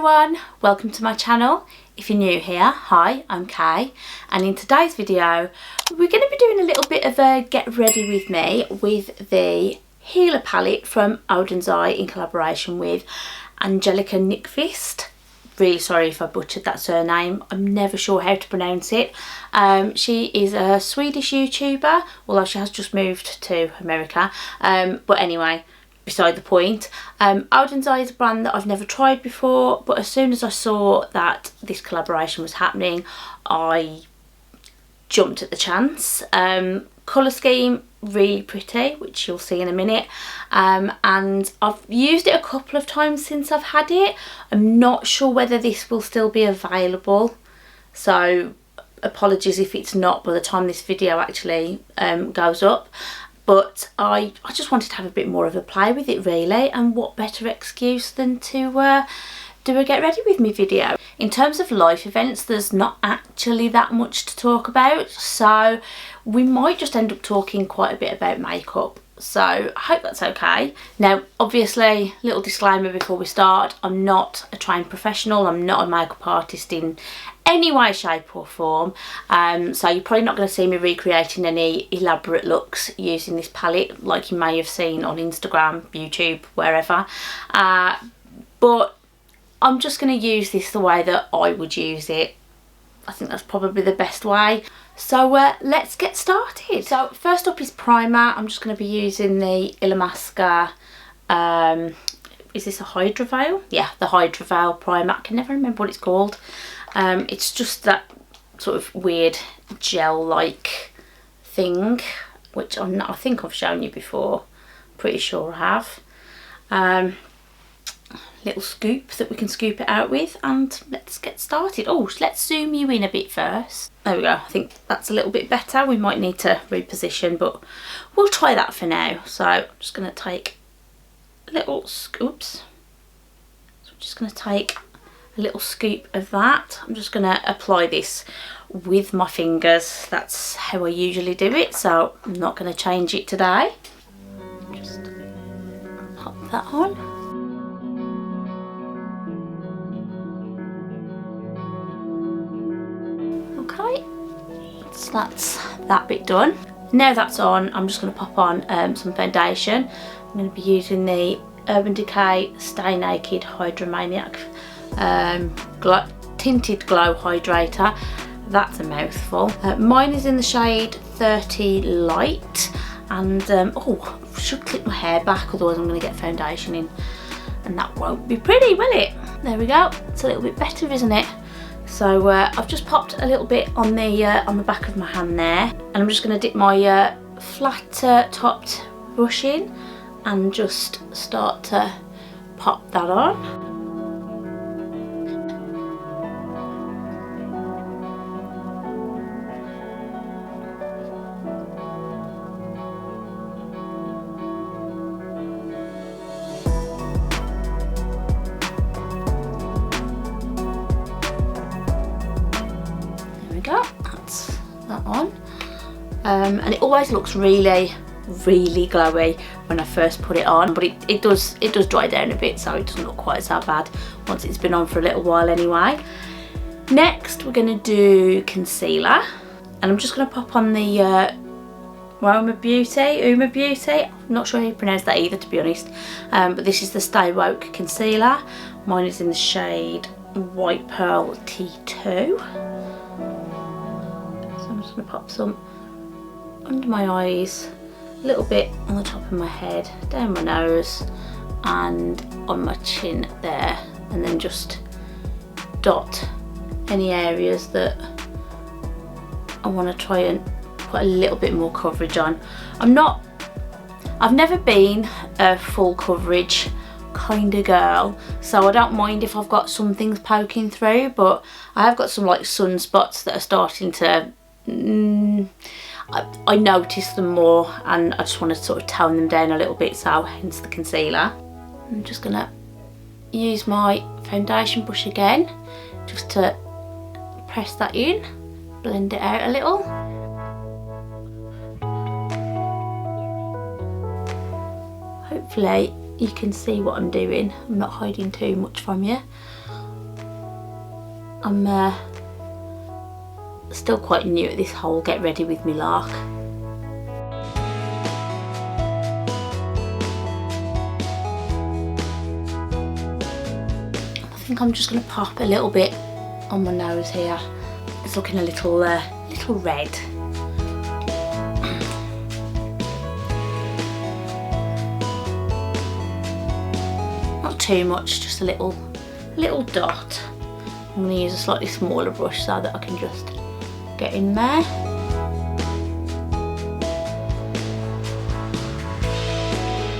everyone, welcome to my channel. If you're new here, hi, I'm Kay, and in today's video we're going to be doing a little bit of a get ready with me with the Hela palette from Oden's Eye in collaboration with Angelica Hela. Really sorry if I butchered that surname, I'm never sure how to pronounce it. She is a Swedish YouTuber, although she has just moved to America, but anyway, beside the point. Oden's Eye is a brand that I've never tried before, but as soon as I saw that this collaboration was happening, I jumped at the chance. Colour scheme, really pretty, which you'll see in a minute, and I've used it a couple of times since I've had it. I'm not sure whether this will still be available, so apologies if it's not by the time this video actually goes up. But I just wanted to have a bit more of a play with it really, and what better excuse than to do a get ready with me video. In terms of life events, there's not actually that much to talk about, so we might just end up talking quite a bit about makeup, so I hope that's okay. Now obviously, little disclaimer before we start, I'm not a trained professional, I'm not a makeup artist in any way, shape or form, so you're probably not going to see me recreating any elaborate looks using this palette like you may have seen on Instagram, YouTube, wherever, but I'm just going to use this the way that I would use it. I think that's probably the best way. So let's get started. So first up is primer. I'm just going to be using the Eyeliner Mascara. Is this a Hydra Veil? Yeah, the Hydra Veil primer. I can never remember what it's called. It's just that sort of weird gel-like thing, which I think I've shown you before. Pretty sure I have. Little scoop that we can scoop it out with, and let's get started. Oh, let's zoom you in a bit first. There we go. I think that's a little bit better. We might need to reposition, but we'll try that for now. So I'm just going to take a little scoops. So I'm just going to take a little scoop of that. I'm just going to apply this with my fingers. That's how I usually do it, so I'm not going to change it today. Just pop that on. Okay, so that's that bit done. Now that's on, I'm just going to pop on some foundation. I'm going to be using the Urban Decay Stay Naked Hydromaniac Tinted Glow Hydrator. That's a mouthful. Mine is in the shade 30 Light, and oh, I should clip my hair back, otherwise I'm going to get foundation in and that won't be pretty, will it? There we go, it's a little bit better, isn't it? So I've just popped a little bit on the back of my hand there, and I'm just going to dip my flat topped brush in and just start to pop that on. That's that on, and it always looks really glowy when I first put it on, but it does dry down a bit, so it doesn't look quite so bad once it's been on for a little while anyway. Next we're going to do concealer, and I'm just going to pop on the Uma Beauty, I'm not sure how you pronounce that either, to be honest, but this is the Stay Woke concealer. Mine is in the shade White Pearl T2. I'm just going to pop some under my eyes, a little bit on the top of my head, down my nose and on my chin there, and then just dot any areas that I want to try and put a little bit more coverage on. I've never been a full coverage kind of girl, so I don't mind if I've got some things poking through, but I have got some like sunspots that are starting to I notice them more, and I just want to sort of tone them down a little bit, so hence the concealer. I'm just going to use my foundation brush again just to press that in, blend it out a little. Hopefully you can see what I'm doing. I'm not hiding too much from you. I'm still quite new at this whole get ready with me lark. I think I'm just going to pop a little bit on my nose here. It's looking a little red. Not too much, just a little dot. I'm going to use a slightly smaller brush so that I can just get in there.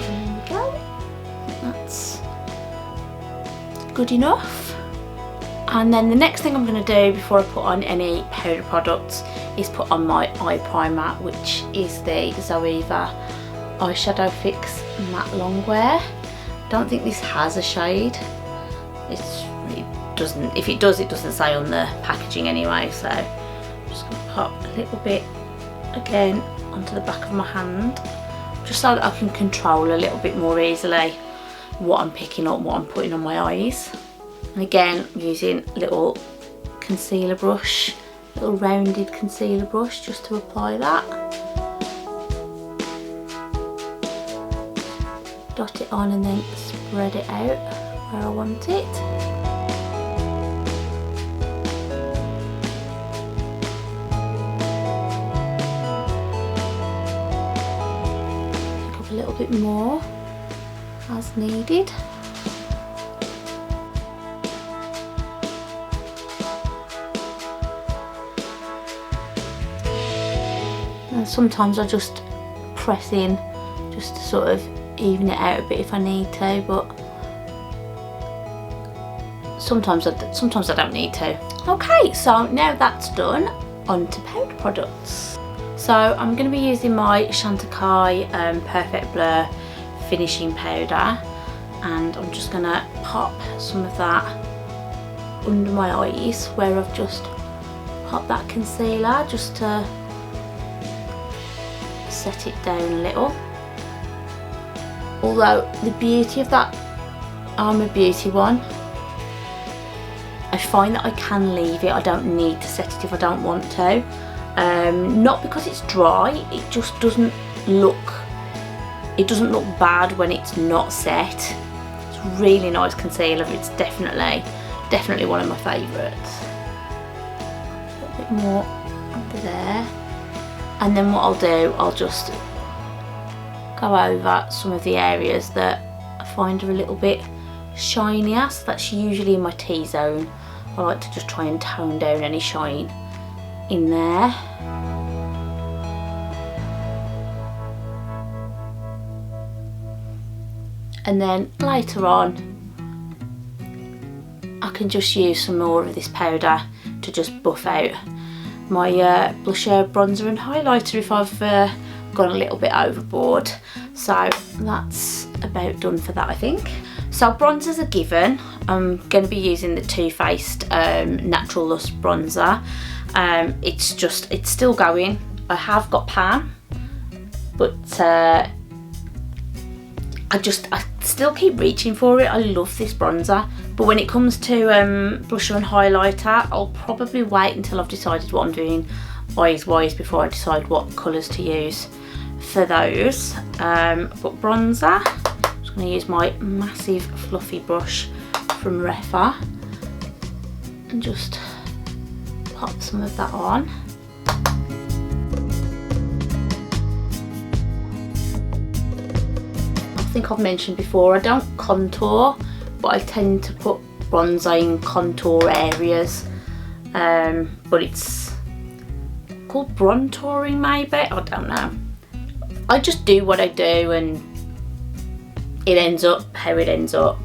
There we go. That's good enough. And then the next thing I'm going to do before I put on any powder products is put on my eye primer, which is the Zoeva Eyeshadow Fix Matte Longwear. I don't think this has a shade. It doesn't. If it does, it doesn't say on the packaging anyway. So I'm just going to pop a little bit again onto the back of my hand, just so that I can control a little bit more easily what I'm picking up, what I'm putting on my eyes. And again, I'm using a little concealer brush, little rounded concealer brush, just to apply that. Dot it on and then spread it out where I want it. Pick up a little bit more as needed. And sometimes I just press in just to sort of even it out a bit if I need to, but sometimes I don't need to. Okay, so now that's done, on to powder products. So I'm going to be using my Chantecaille Perfect Blur finishing powder, and I'm just going to pop some of that under my eyes where I've just popped that concealer, just to set it down a little. Although the beauty of that Armour Beauty one, I find that I can leave it. I don't need to set it if I don't want to. Not because it's dry, it just doesn't look bad when it's not set. It's a really nice concealer. It's definitely one of my favourites. A little bit more under there. And then what I'll do, I'll just go over some of the areas that I find are a little bit shinier. So that's usually in my T-zone. I like to just try and tone down any shine in there. And then later on, I can just use some more of this powder to just buff out my blusher, bronzer and highlighter if I've gone a little bit overboard. So that's about done for that, I think. So bronzers are given. I'm going to be using the Too Faced Natural Lust bronzer. It's still going. I have got pan, but I still keep reaching for it. I love this bronzer, but when it comes to blusher and highlighter, I'll probably wait until I've decided what I'm doing eyes wise before I decide what colours to use for those. But bronzer, I'm just going to use my massive fluffy brush from Referral and just pop some of that on. I think I've mentioned before, I don't contour, but I tend to put bronzer in contour areas, but it's called brontouring maybe, I don't know. I just do what I do and it ends up how it ends up.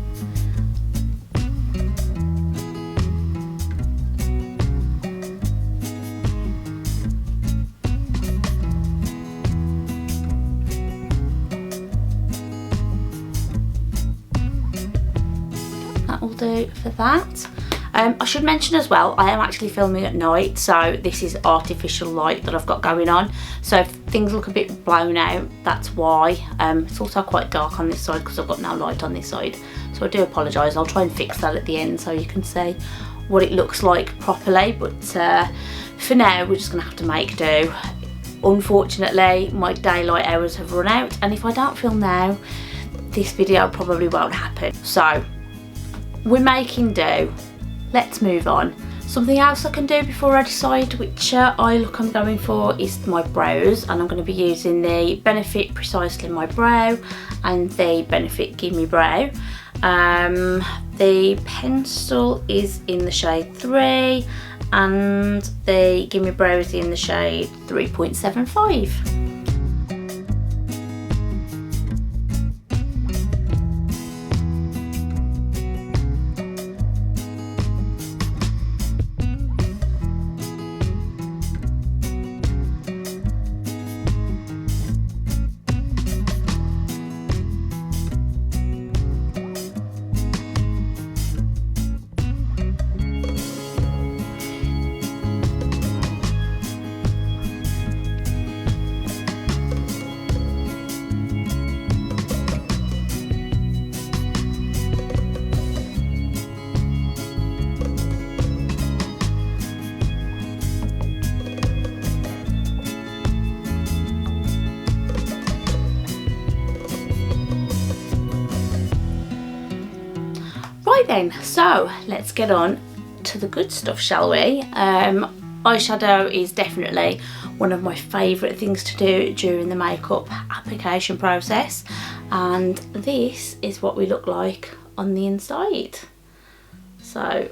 That will do for that. I should mention as well, I am actually filming at night, so this is artificial light that I've got going on. So if things look a bit blown out, that's why. It's also quite dark on this side because I've got no light on this side. So I do apologise. I'll try and fix that at the end so you can see what it looks like properly, but for now we're just gonna have to make do. Unfortunately, my daylight hours have run out, and if I don't film now, this video probably won't happen. So we're making do. Let's move on. Something else I can do before I decide which eye look I'm going for is my brows, and I'm going to be using the Benefit Precisely My Brow and the Benefit Gimme Brow. The pencil is in the shade 3 and the Gimme Brow is in the shade 3.75. Right then, so let's get on to the good stuff, shall we? Eyeshadow is definitely one of my favourite things to do during the makeup application process, and this is what we look like on the inside. So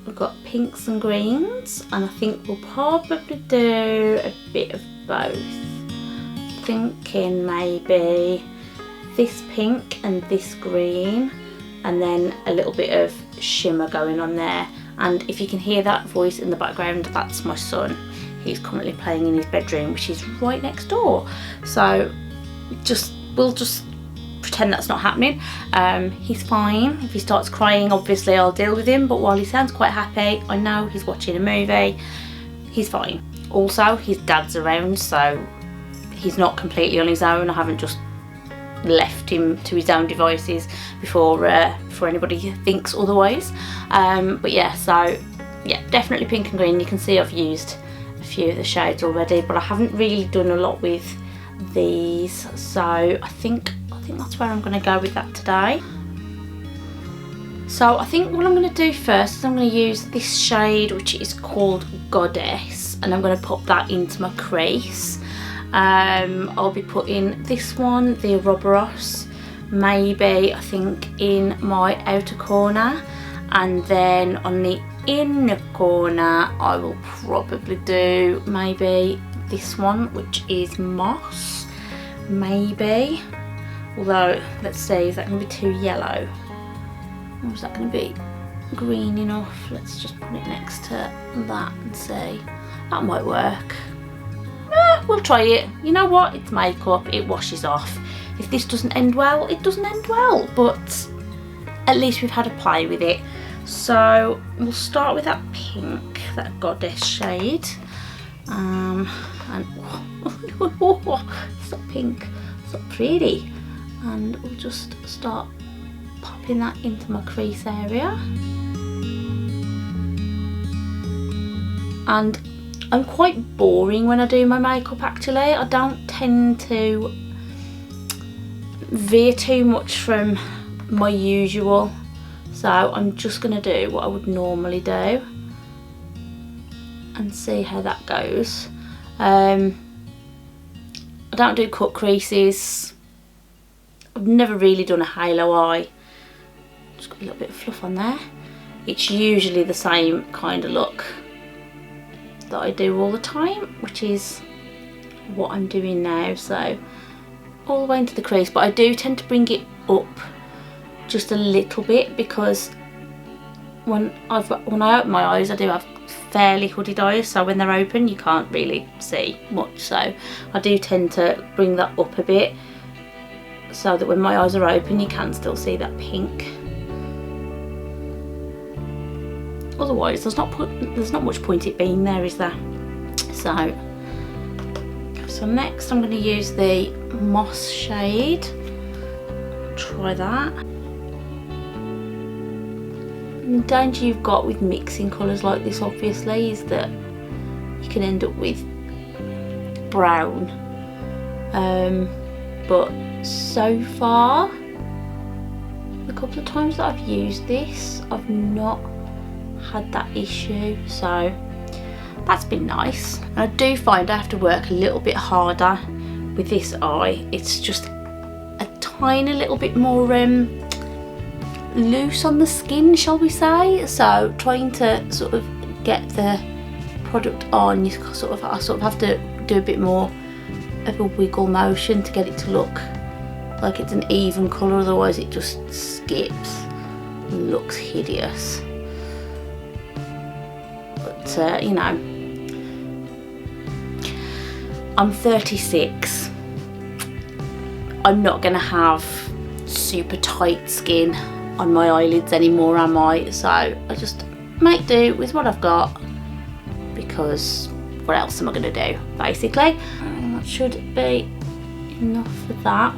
we've got pinks and greens, and I think we'll probably do a bit of both. Thinking maybe this pink and this green, and then a little bit of shimmer going on there. And if you can hear that voice in the background, that's my son. He's currently playing in his bedroom, which is right next door. So we'll just pretend that's not happening. He's fine. If he starts crying, obviously I'll deal with him, but while he sounds quite happy, I know he's watching a movie, he's fine. Also, his dad's around, so he's not completely on his own. I haven't just left him to his own devices before anybody thinks otherwise. But yeah, so yeah, definitely pink and green. You can see I've used a few of the shades already, but I haven't really done a lot with these, so I think that's where I'm going to go with that today. So I think what I'm going to do first is I'm going to use this shade, which is called Goddess, and I'm going to pop that into my crease. I'll be putting this one, the Ouroboros, maybe I think in my outer corner, and then on the inner corner I will probably do maybe this one, which is Moss, maybe. Although, let's see, is that going to be too yellow? Or is that going to be green enough? Let's just put it next to that and see. That might work. We'll try it. You know what? It's makeup. It washes off. If this doesn't end well, it doesn't end well. But at least we've had a play with it. So we'll start with that pink, that Goddess shade. And it's so pink, so pretty. And we'll just start popping that into my crease area. And I'm quite boring when I do my makeup actually. I don't tend to veer too much from my usual. So I'm just going to do what I would normally do and see how that goes. I don't do cut creases. I've never really done a halo eye. Just got a little bit of fluff on there. It's usually the same kind of look that I do all the time, which is what I'm doing now. So all the way into the crease, but I do tend to bring it up just a little bit, because when I open my eyes, I do have fairly hooded eyes, so when they're open you can't really see much, so I do tend to bring that up a bit so that when my eyes are open you can still see that pink. Otherwise there's not much point it being there, is there? So next I'm going to use the Moss shade. Try that. The danger you've got with mixing colours like this obviously is that you can end up with brown, but so far the couple of times that I've used this I've not had that issue, so that's been nice. And I do find I have to work a little bit harder with this eye. It's just a tiny little bit more loose on the skin, shall we say, so trying to sort of get the product on, I sort of have to do a bit more of a wiggle motion to get it to look like it's an even colour, otherwise it just skips and looks hideous. But you know, I'm 36, I'm not gonna have super tight skin on my eyelids anymore, am I? So I just make do with what I've got, because what else am I going to do, basically? And that should be enough for that.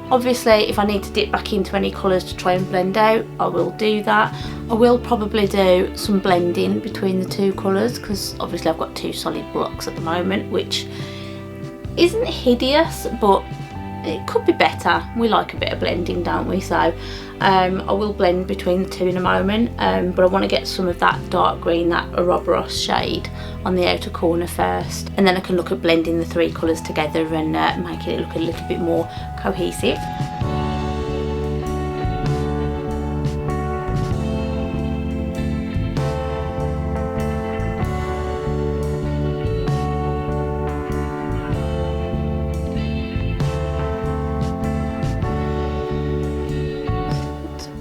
Obviously, if I need to dip back into any colours to try and blend out, I will do that. I will probably do some blending between the two colours, because obviously I've got two solid blocks at the moment, which isn't hideous, but it could be better. We like a bit of blending, don't we? So I will blend between the two in a moment, but I want to get some of that dark green, that Ouroboros shade on the outer corner first, and then I can look at blending the three colours together and make it look a little bit more cohesive.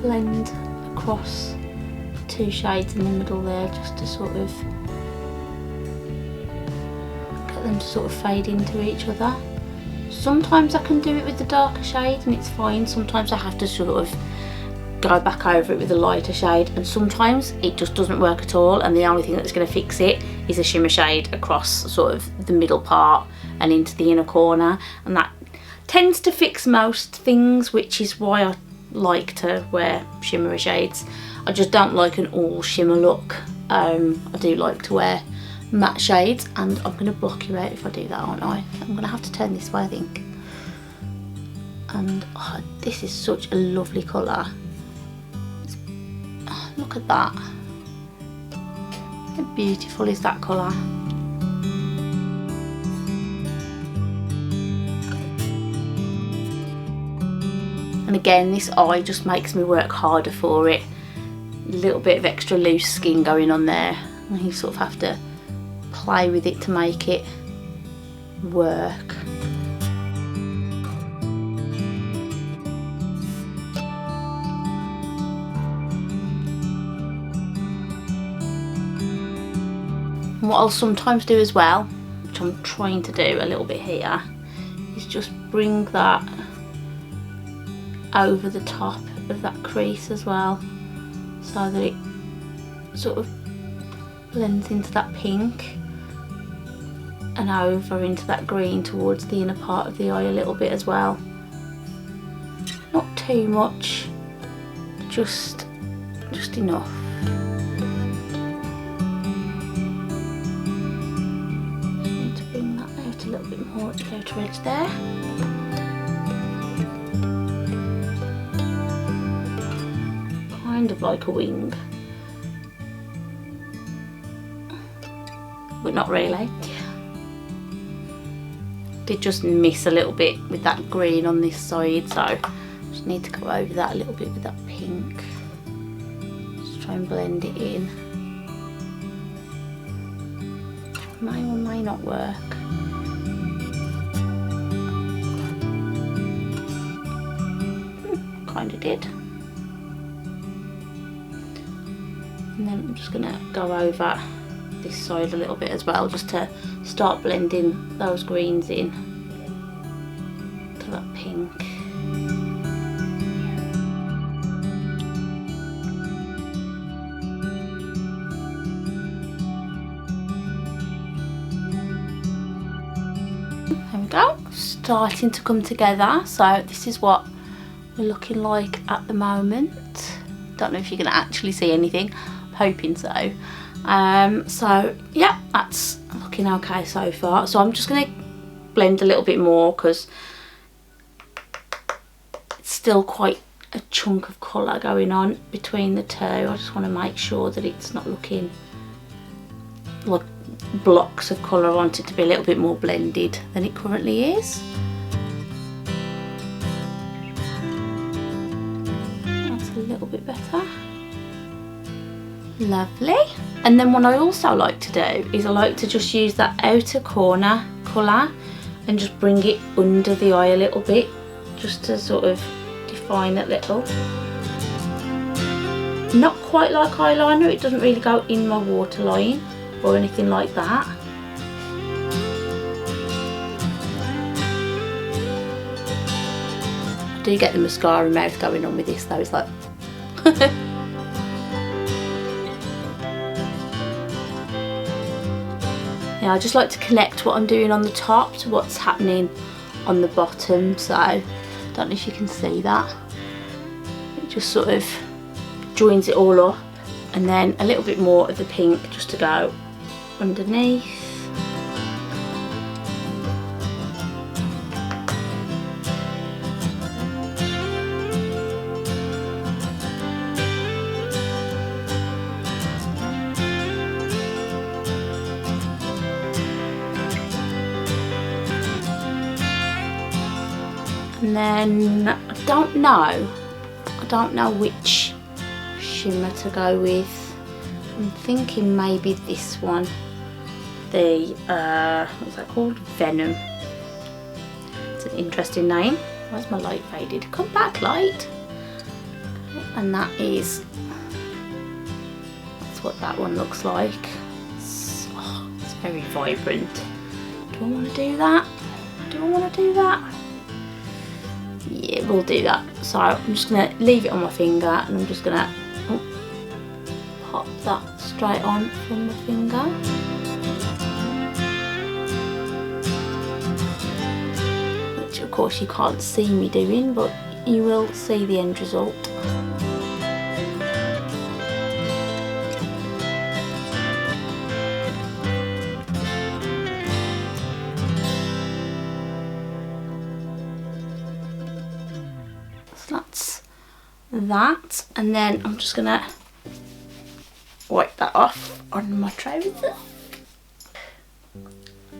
Blend across two shades in the middle there, just to sort of get them to sort of fade into each other. Sometimes I can do it with the darker shade and it's fine, sometimes I have to sort of go back over it with a lighter shade, and sometimes it just doesn't work at all, and the only thing that's going to fix it is a shimmer shade across sort of the middle part and into the inner corner, and that tends to fix most things, which is why I like to wear shimmery shades. I just don't like an all shimmer look. I do like to wear matte shades, and I'm going to block you out if I do that, aren't I? I'm going to have to turn this way, I think. And oh, this is such a lovely colour. Oh, look at that. How beautiful is that colour? And again, this eye just makes me work harder for it. A little bit of extra loose skin going on there, and you sort of have to play with it to make it work. And what I'll sometimes do as well, which I'm trying to do a little bit here, is just bring that over the top of that crease as well, so that it sort of blends into that pink and over into that green towards the inner part of the eye a little bit as well. Not too much, just enough. Just need to bring that out a little bit more at the outer edge there. Kind of like a wing, but not really. Did just miss a little bit with that green on this side, so just need to go over that a little bit with that pink. Just try and blend it in. May or may not work. Kind of did. And then I'm just going to go over this side a little bit as well, just to start blending those greens in to that pink. There we go, starting to come together. So this is what we're looking like at the moment. Don't know if you're going to actually see anything. I'm hoping so. So yeah, that's looking okay so far. So I'm just going to blend a little bit more because it's still quite a chunk of colour going on between the two. I just want to make sure that it's not looking like blocks of colour. I want it to be a little bit more blended than it currently is. That's a little bit better. Lovely. And then what I also like to do is I like to just use that outer corner colour and just bring it under the eye a little bit, just to sort of define it little. Not quite like eyeliner, it doesn't really go in my waterline or anything like that. I do get the mascara mouth going on with this though, it's like yeah, I just like to connect what I'm doing on the top to what's happening on the bottom, so I don't know if you can see that. It just sort of joins it all up, and then a little bit more of the pink just to go underneath. And then I don't know which shimmer to go with. I'm thinking maybe this one, the what's that called, Venom. It's an interesting name. Where's my light faded? Come back, light. Okay, and that's what that one looks like. It's very vibrant. Do I want to do that? Yeah, we'll do that. So I'm just going to leave it on my finger, and I'm just going to pop that straight on from the finger. Which of course you can't see me doing, but you will see the end result. That's that, and then I'm just gonna wipe that off on my trouser,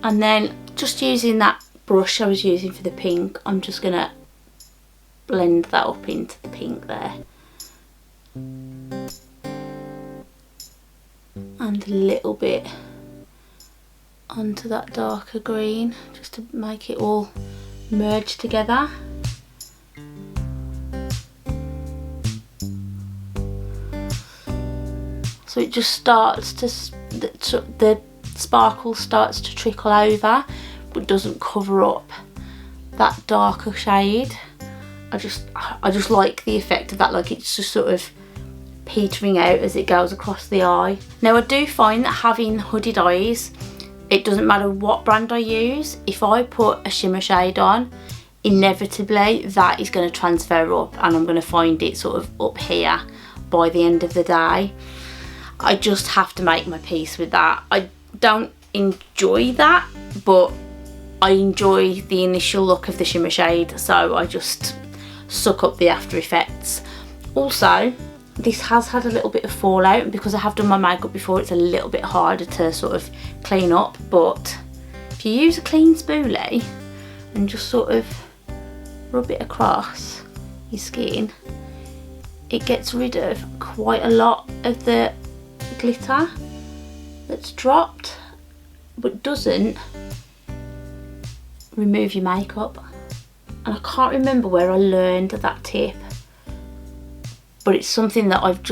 and then just using that brush I was using for the pink, I'm just gonna blend that up into the pink there, and a little bit onto that darker green just to make it all merge together. So it just starts to, the sparkle starts to trickle over, but doesn't cover up that darker shade. I just like the effect of that, like it's just sort of petering out as it goes across the eye. Now I do find that having hooded eyes, it doesn't matter what brand I use, if I put a shimmer shade on, inevitably that is going to transfer up, and I'm going to find it sort of up here by the end of the day. I just have to make my peace with that. I don't enjoy that, but I enjoy the initial look of the shimmer shade, so I just suck up the after effects. Also, this has had a little bit of fallout, and because I have done my makeup before, it's a little bit harder to sort of clean up, but if you use a clean spoolie and just sort of rub it across your skin, it gets rid of quite a lot of the glitter that's dropped, but doesn't remove your makeup. And I can't remember where I learned that tip, but it's something that I've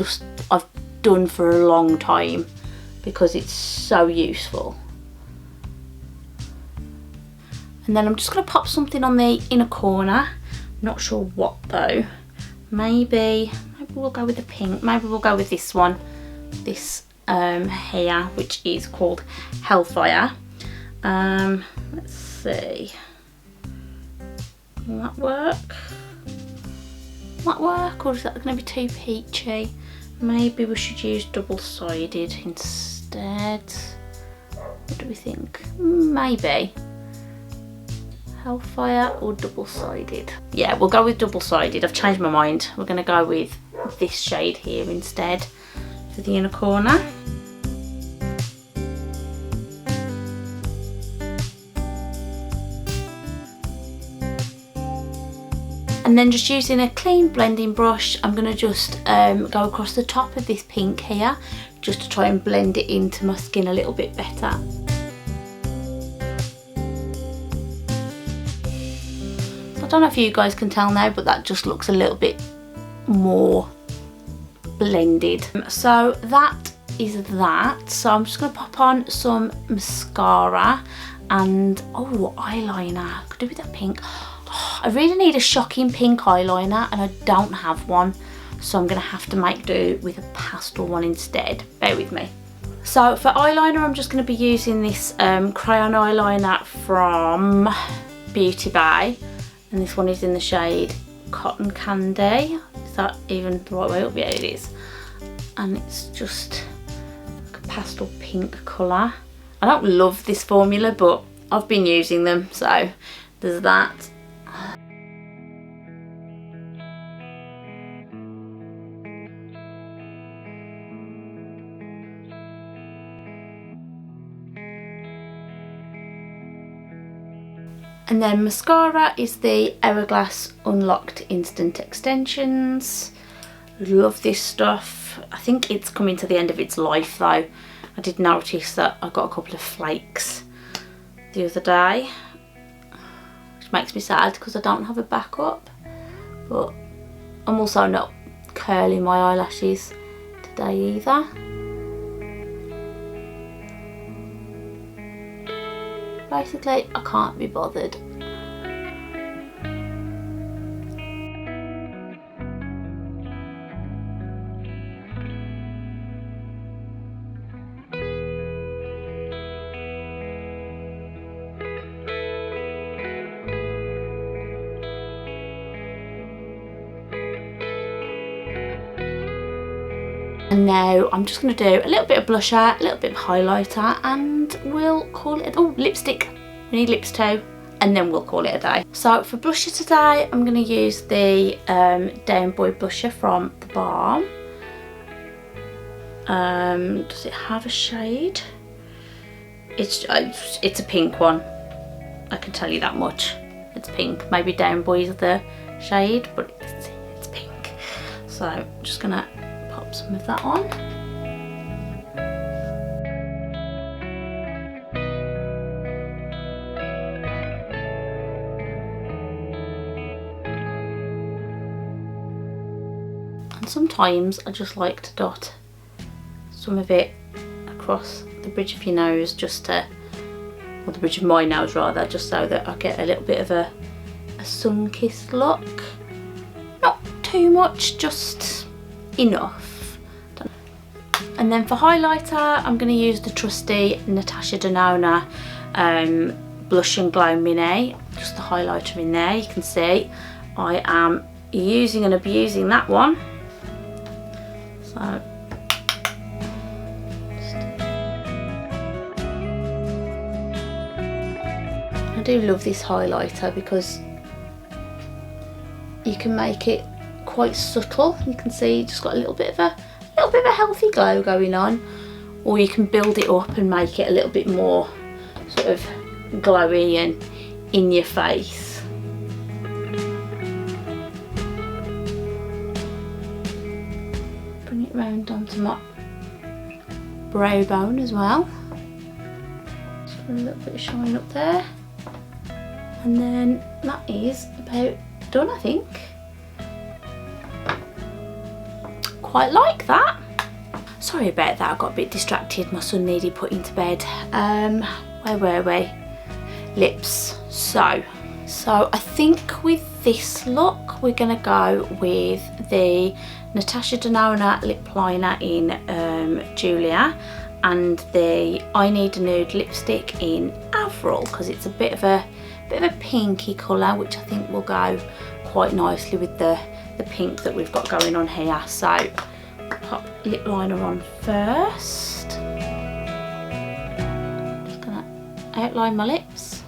done for a long time because it's so useful. And then I'm just going to pop something on the inner corner, not sure what though. Maybe we'll go with the pink, maybe we'll go with this one, this here, which is called Hellfire. Let's see, will that work? that work, or is that going to be too peachy? Maybe we should use double-sided instead. What do we think? Maybe Hellfire or double-sided? Yeah, we'll go with double-sided. I've changed my mind. We're going to go with this shade here instead for the inner corner. And then just using a clean blending brush, I'm going to just go across the top of this pink here, just to try and blend it into my skin a little bit better. I don't know if you guys can tell now, but that just looks a little bit more blended. So that is that. So I'm just going to pop on some mascara and, oh, eyeliner. Could do with that pink. I really need a shocking pink eyeliner and I don't have one, so I'm going to have to make do with a pastel one instead. Bear with me. So for eyeliner, I'm just going to be using this crayon eyeliner from Beauty Bay, and this one is in the shade Cotton Candy. Is that even the right way up? Yeah, it is. And it's just like a pastel pink colour. I don't love this formula, but I've been using them, so there's that. And then mascara is the Hourglass Unlocked Instant Extensions. Love this stuff. I think it's coming to the end of its life though. I did notice that I got a couple of flakes the other day, which makes me sad because I don't have a backup. But I'm also not curling my eyelashes today either. Basically, I can't be bothered. And now I'm just going to do a little bit of blusher, a little bit of highlighter, and we'll call it, oh, lipstick. We need lips too, and then we'll call it a day. So for blusher today, I'm going to use the Down Boy blusher from The Balm. Does it have a shade? It's a pink one. I can tell you that much. It's pink. Maybe Down Boy is the shade, but it's pink. So I'm just going to pop some of that on. And sometimes I just like to dot some of it across the bridge of your nose, just to, or the bridge of my nose rather, just so that I get a little bit of a sun-kissed look. Not too much, just enough. And then for highlighter, I'm going to use the trusty Natasha Denona Blush and Glow Mini. Just the highlighter in there. You can see I am using and abusing that one. So I do love this highlighter because you can make it quite subtle. You can see you just got a little bit of a healthy glow going on, or you can build it up and make it a little bit more sort of glowy and in your face. Bring it round onto my brow bone as well. Just put a little bit of shine up there, and then that is about done, I think. Quite like that. Sorry about that, I got a bit distracted. My son needed putting to bed. Where were we? Lips. So I think with this look we're gonna go with the Natasha Denona lip liner in Julia, and the I Need a Nude lipstick in Avril, because it's a bit of a pinky colour, which I think will go quite nicely with the the pink that we've got going on here. So pop lip liner on first. Just gonna outline my lips.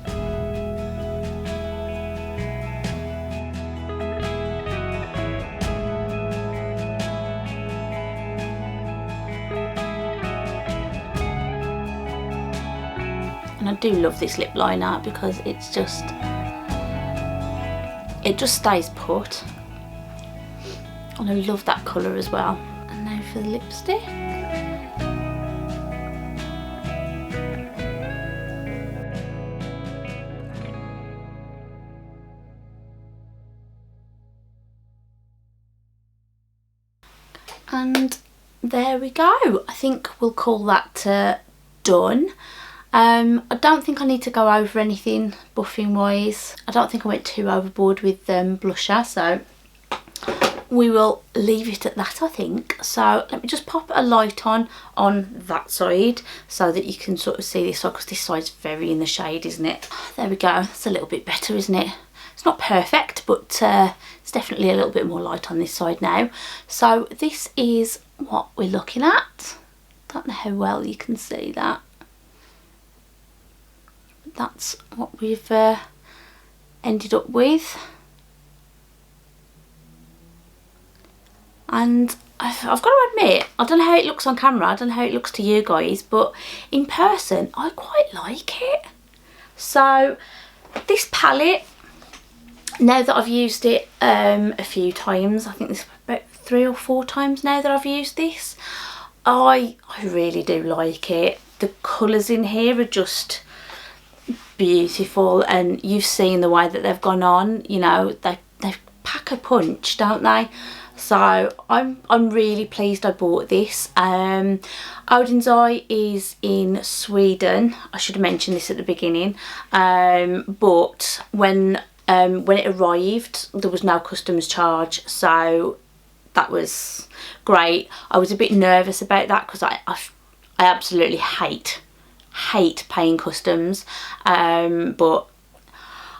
And I do love this lip liner because it just stays put. And I love that colour as well. And now for the lipstick. And there we go. I think we'll call that done. I don't think I need to go over anything buffing wise. I don't think I went too overboard with blusher, so we will leave it at that, I think. So let me just pop a light on that side so that you can sort of see this side, because this side's very in the shade, isn't it? There we go. It's a little bit better, isn't it? It's not perfect, but it's definitely a little bit more light on this side now. So this is what we're looking at. Don't know how well you can see that. That's what we've ended up with. And I've got to admit, I don't know how it looks on camera, I don't know how it looks to you guys, but in person I quite like it. So this palette, now that I've used it a few times, I think this is about 3 or 4 times now that I've used this, I really do like it. The colours in here are just beautiful, and you've seen the way that they've gone on, you know, they pack a punch, don't they? So I'm really pleased I bought this. Oden's Eye is in Sweden. I should have mentioned this at the beginning, but when it arrived there was no customs charge, so that was great. I was a bit nervous about that because I absolutely hate paying customs, but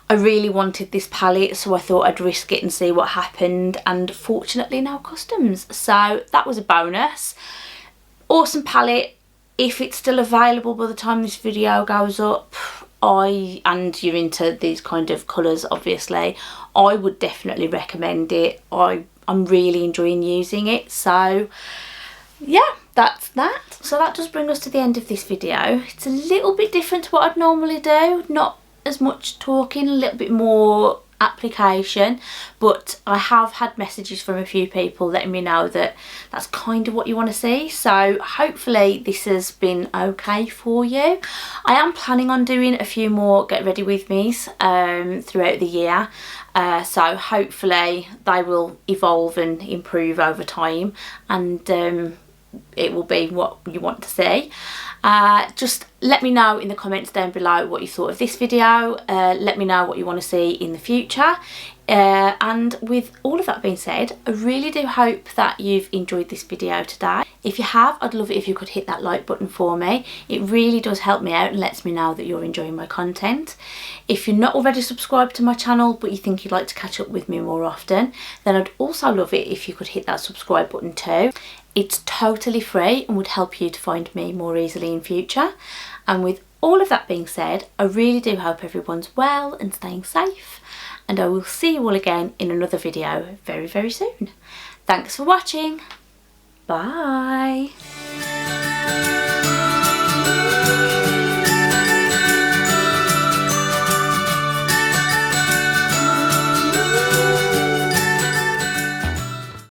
I really wanted this palette, so I thought I'd risk it and see what happened, and fortunately no customs, so that was a bonus. Awesome palette. If it's still available by the time this video goes up, and you're into these kind of colours obviously, I would definitely recommend it. I'm really enjoying using it. So yeah, that's that. So that does bring us to the end of this video. It's a little bit different to what I'd normally do, not as much talking, a little bit more application, but I have had messages from a few people letting me know that that's kind of what you want to see, so hopefully this has been okay for you. I am planning on doing a few more get ready with me's throughout the year, so hopefully they will evolve and improve over time, and it will be what you want to see. Just let me know in the comments down below what you thought of this video. Let me know what you want to see in the future. And with all of that being said, I really do hope that you've enjoyed this video today. If you have, I'd love it if you could hit that like button for me. It really does help me out and lets me know that you're enjoying my content. If you're not already subscribed to my channel but you think you'd like to catch up with me more often, then I'd also love it if you could hit that subscribe button too. It's totally free and would help you to find me more easily in future. And with all of that being said, I really do hope everyone's well and staying safe, and I will see you all again in another video very, very soon. Thanks for watching. Bye.